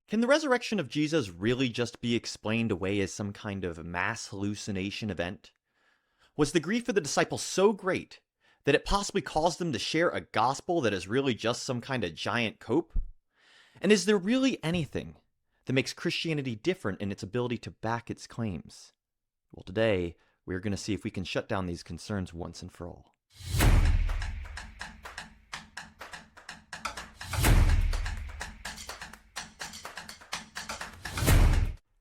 Can the resurrection of Jesus really just be explained away as some kind of mass hallucination event? Was the grief of the disciples so great that it possibly caused them to share a gospel that is really just some kind of giant cope? And is there really anything that makes Christianity different in its ability to back its claims? Well, today, we're going to see if we can shut down these concerns once and for all.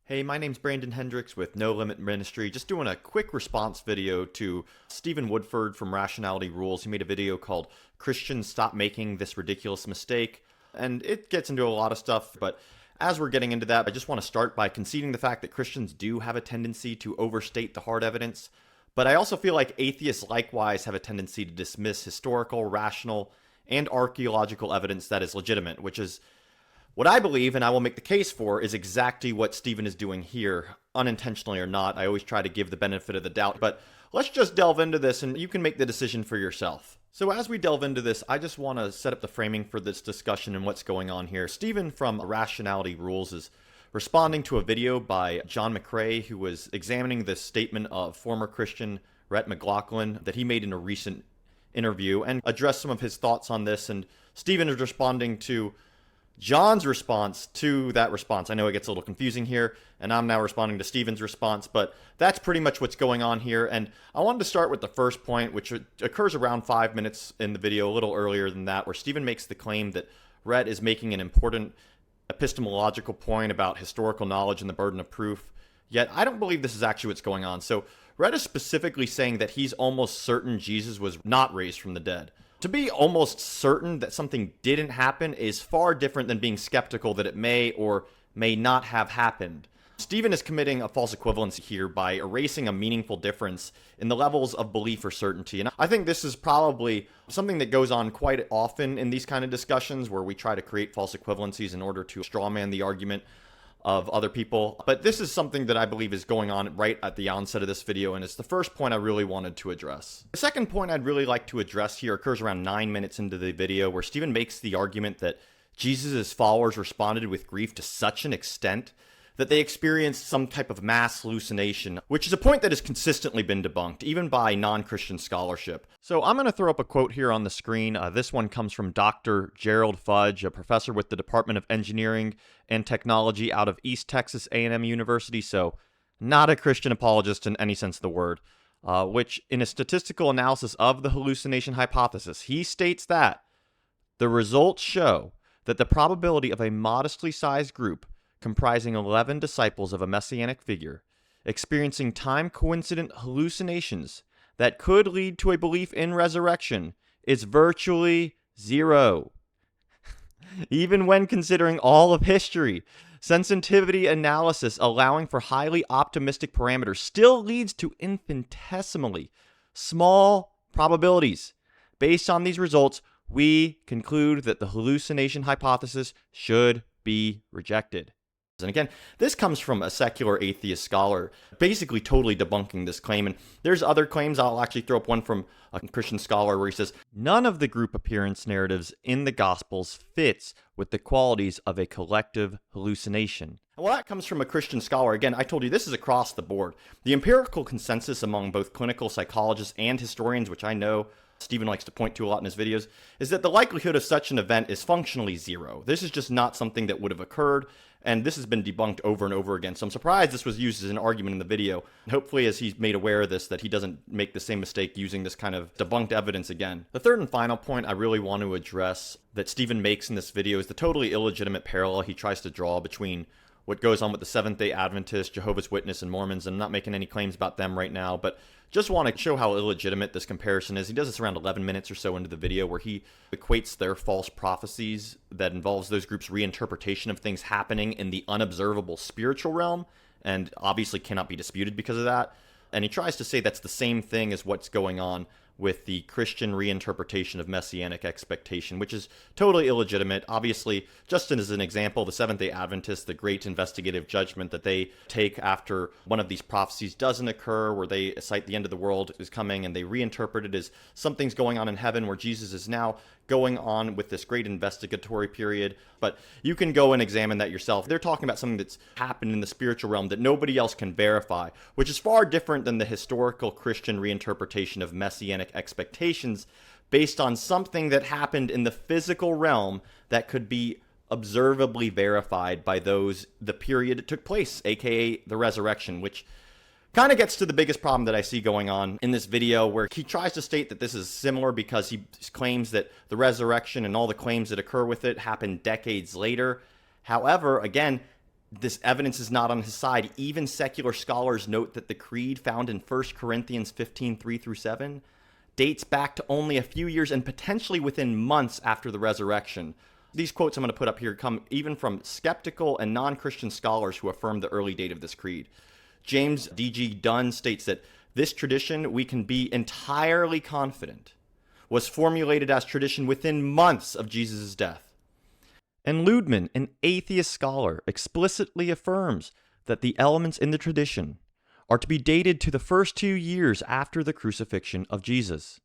Hey, my name's Brandon Hendricks with No Limit Ministry. Just doing a quick response video to Stephen Woodford from Rationality Rules. He made a video called Christians Stop Making This Ridiculous Mistake. And it gets into a lot of stuff, but as we're getting into that, I just want to start by conceding the fact that Christians do have a tendency to overstate the hard evidence. But I also feel like atheists likewise have a tendency to dismiss historical, rational, and archaeological evidence that is legitimate, which is what I believe, and I will make the case for, is exactly what Stephen is doing here, unintentionally or not. I always try to give the benefit of the doubt, but let's just delve into this and you can make the decision for yourself. So as we delve into this, I just want to set up the framing for this discussion and what's going on here. Stephen from Rationality Rules is responding to a video by John McCrae, who was examining the statement of former Christian Rhett McLaughlin that he made in a recent interview and addressed some of his thoughts on this. And Stephen is responding to John's response to that response. I know it gets a little confusing here, and I'm now responding to Stephen's response, but that's pretty much what's going on here. And I wanted to start with the first point, which occurs around 5 minutes in the video, a little earlier than that, where Stephen makes the claim that Rhett is making an important epistemological point about historical knowledge and the burden of proof. Yet, I don't believe this is actually what's going on. So, Rhett is specifically saying that he's almost certain Jesus was not raised from the dead. To be almost certain that something didn't happen is far different than being skeptical that it may or may not have happened. Stephen is committing a false equivalency here by erasing a meaningful difference in the levels of belief or certainty. And I think this is probably something that goes on quite often in these kind of discussions where we try to create false equivalencies in order to strawman the argument of other people. But this is something that I believe is going on right at the onset of this video, and it's the first point I really wanted to address. The second point I'd really like to address here occurs around 9 minutes into the video, where Stephen makes the argument that Jesus' followers responded with grief to such an extent that they experienced some type of mass hallucination, which is a point that has consistently been debunked, even by non-Christian scholarship. So I'm going to throw up a quote here on the screen. This one comes from Dr. Gerald Fudge, a professor with the Department of Engineering and Technology out of East Texas A&M University, so not a Christian apologist in any sense of the word, which in a statistical analysis of the hallucination hypothesis, he states that the results show that the probability of a modestly sized group comprising 11 disciples of a messianic figure, experiencing time-coincident hallucinations that could lead to a belief in resurrection is virtually zero. Even when considering all of history, sensitivity analysis allowing for highly optimistic parameters still leads to infinitesimally small probabilities. Based on these results, we conclude that the hallucination hypothesis should be rejected. And again, this comes from a secular atheist scholar basically totally debunking this claim. And there's other claims. I'll actually throw up one from a Christian scholar where he says, none of the group appearance narratives in the Gospels fits with the qualities of a collective hallucination. Well, that comes from a Christian scholar. Again, I told you this is across the board. The empirical consensus among both clinical psychologists and historians, which I know Stephen likes to point to a lot in his videos, is that the likelihood of such an event is functionally zero. This is just not something that would have occurred, and this has been debunked over and over again. So I'm surprised this was used as an argument in the video. And hopefully, as he's made aware of this, that he doesn't make the same mistake using this kind of debunked evidence again. The third and final point I really want to address that Stephen makes in this video is the totally illegitimate parallel he tries to draw between what goes on with the Seventh-day Adventists, Jehovah's Witnesses, and Mormons. And I'm not making any claims about them right now, but just want to show how illegitimate this comparison is. He does this around 11 minutes or so into the video, where he equates their false prophecies that involves those groups' reinterpretation of things happening in the unobservable spiritual realm, and obviously cannot be disputed because of that. And he tries to say that's the same thing as what's going on with the Christian reinterpretation of messianic expectation, which is totally illegitimate. Obviously, just as an example, the Seventh-day Adventists, the great investigative judgment that they take after one of these prophecies doesn't occur, where they cite the end of the world is coming, and they reinterpret it as something's going on in heaven where Jesus is now going on with this great investigatory period, but you can go and examine that yourself. They're talking about something that's happened in the spiritual realm that nobody else can verify, which is far different than the historical Christian reinterpretation of messianic expectations based on something that happened in the physical realm that could be observably verified by the period it took place, aka the resurrection, which kind of gets to the biggest problem that I see going on in this video, where he tries to state that this is similar because he claims that the resurrection and all the claims that occur with it happened decades later. However, again, this evidence is not on his side. Even secular scholars note that the creed found in 1 Corinthians 15:3-7 dates back to only a few years and potentially within months after the resurrection. These quotes I'm going to put up here come even from skeptical and non-Christian scholars who affirm the early date of this creed. James D.G. Dunn states that this tradition, we can be entirely confident, was formulated as tradition within months of Jesus' death. And Ludman, an atheist scholar, explicitly affirms that the elements in the tradition are to be dated to the first 2 years after the crucifixion of Jesus.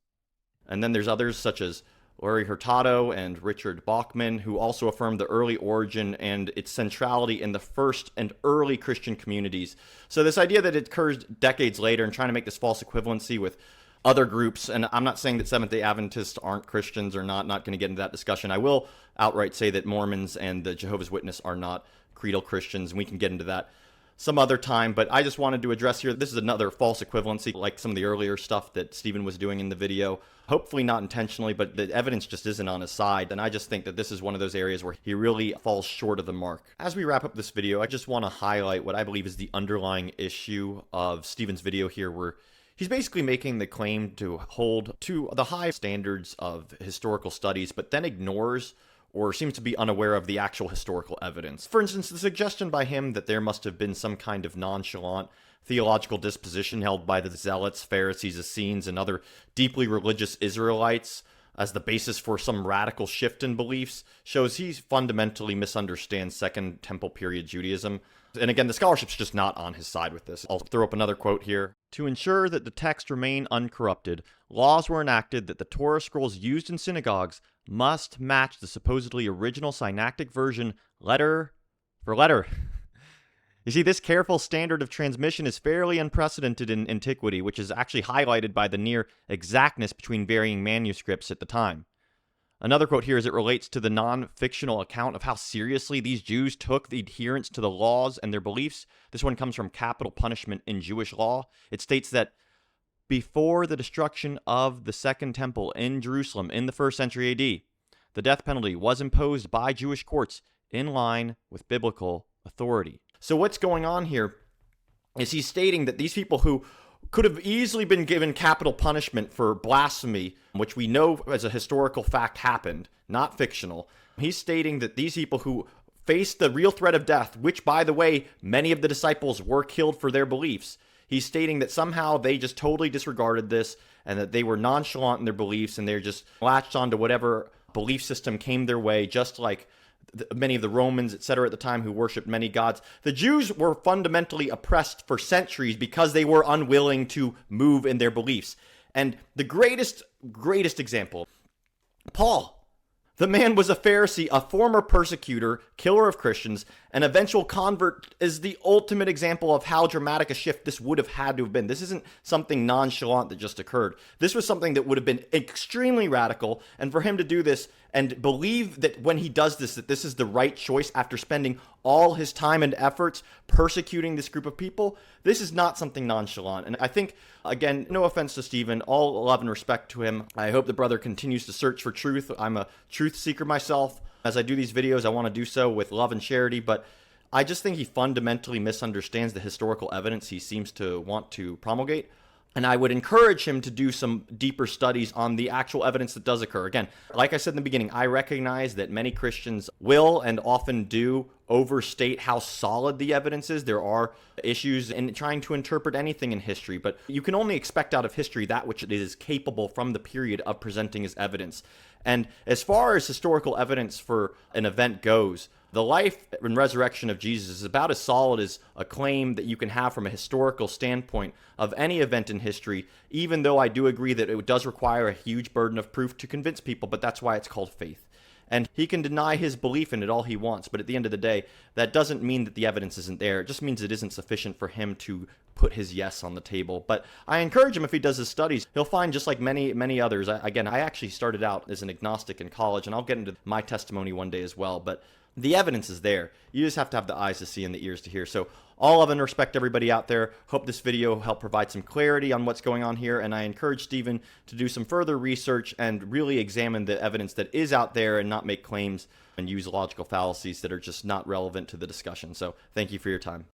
And then there's others such as Larry Hurtado and Richard Bachman, who also affirmed the early origin and its centrality in the first and early Christian communities. So this idea that it occurs decades later and trying to make this false equivalency with other groups, and I'm not saying that Seventh-day Adventists aren't Christians or not going to get into that discussion. I will outright say that Mormons and the Jehovah's Witness are not creedal Christians, and we can get into that some other time, but I just wanted to address here, this is another false equivalency, like some of the earlier stuff that Stephen was doing in the video. Hopefully not intentionally, but the evidence just isn't on his side, and I just think that this is one of those areas where he really falls short of the mark. As we wrap up this video, I just want to highlight what I believe is the underlying issue of Stephen's video here, where he's basically making the claim to hold to the high standards of historical studies, but then ignores or seems to be unaware of the actual historical evidence. For instance, the suggestion by him that there must have been some kind of nonchalant theological disposition held by the Zealots, Pharisees, Essenes, and other deeply religious Israelites as the basis for some radical shift in beliefs shows he fundamentally misunderstands Second Temple period Judaism. And again, the scholarship's just not on his side with this. I'll throw up another quote here. To ensure that the text remain uncorrupted, laws were enacted that the Torah scrolls used in synagogues must match the supposedly original synactic version letter for letter. You see, this careful standard of transmission is fairly unprecedented in antiquity, which is actually highlighted by the near exactness between varying manuscripts at the time. Another quote here as it relates to the non-fictional account of how seriously these Jews took the adherence to the laws and their beliefs. This one comes from Capital Punishment in Jewish Law. It states that before the destruction of the Second Temple in Jerusalem in the 1st century AD, the death penalty was imposed by Jewish courts in line with biblical authority. So what's going on here is he's stating that these people who could have easily been given capital punishment for blasphemy, which we know as a historical fact happened, not fictional. He's stating that these people who faced the real threat of death, which, by the way, many of the disciples were killed for their beliefs, he's stating that somehow they just totally disregarded this and that they were nonchalant in their beliefs and they're just latched onto whatever belief system came their way, just like many of the Romans, etc., at the time who worshipped many gods. The Jews were fundamentally oppressed for centuries because they were unwilling to move in their beliefs. And the greatest example, Paul. The man was a Pharisee, a former persecutor, killer of Christians, an eventual convert, is the ultimate example of how dramatic a shift this would have had to have been. This isn't something nonchalant that just occurred. This was something that would have been extremely radical, and for him to do this and believe that when he does this, that this is the right choice after spending all his time and efforts persecuting this group of people, this is not something nonchalant. And I think, again, no offense to Stephen, all love and respect to him. I hope the brother continues to search for truth. I'm a truth seeker myself. As I do these videos, I want to do so with love and charity, but I just think he fundamentally misunderstands the historical evidence he seems to want to promulgate. And I would encourage him to do some deeper studies on the actual evidence that does occur. Again, like I said in the beginning, I recognize that many Christians will and often do overstate how solid the evidence is. There are issues in trying to interpret anything in history, but you can only expect out of history that which it is capable from the period of presenting as evidence. And as far as historical evidence for an event goes, The life and resurrection of Jesus is about as solid as a claim that you can have from a historical standpoint of any event in history, even though I do agree that it does require a huge burden of proof to convince people, but that's why it's called faith. And he can deny his belief in it all he wants, but at the end of the day, that doesn't mean that the evidence isn't there. It just means it isn't sufficient for him to put his yes on the table. But I encourage him, if he does his studies, he'll find, just like many others. I actually started out as an agnostic in college, and I'll get into my testimony one day as well. But the evidence is there. You just have to have the eyes to see and the ears to hear. So all love and respect, everybody out there. Hope this video helped provide some clarity on what's going on here, and I encourage Stephen to do some further research and really examine the evidence that is out there and not make claims and use logical fallacies that are just not relevant to the discussion. So thank you for your time.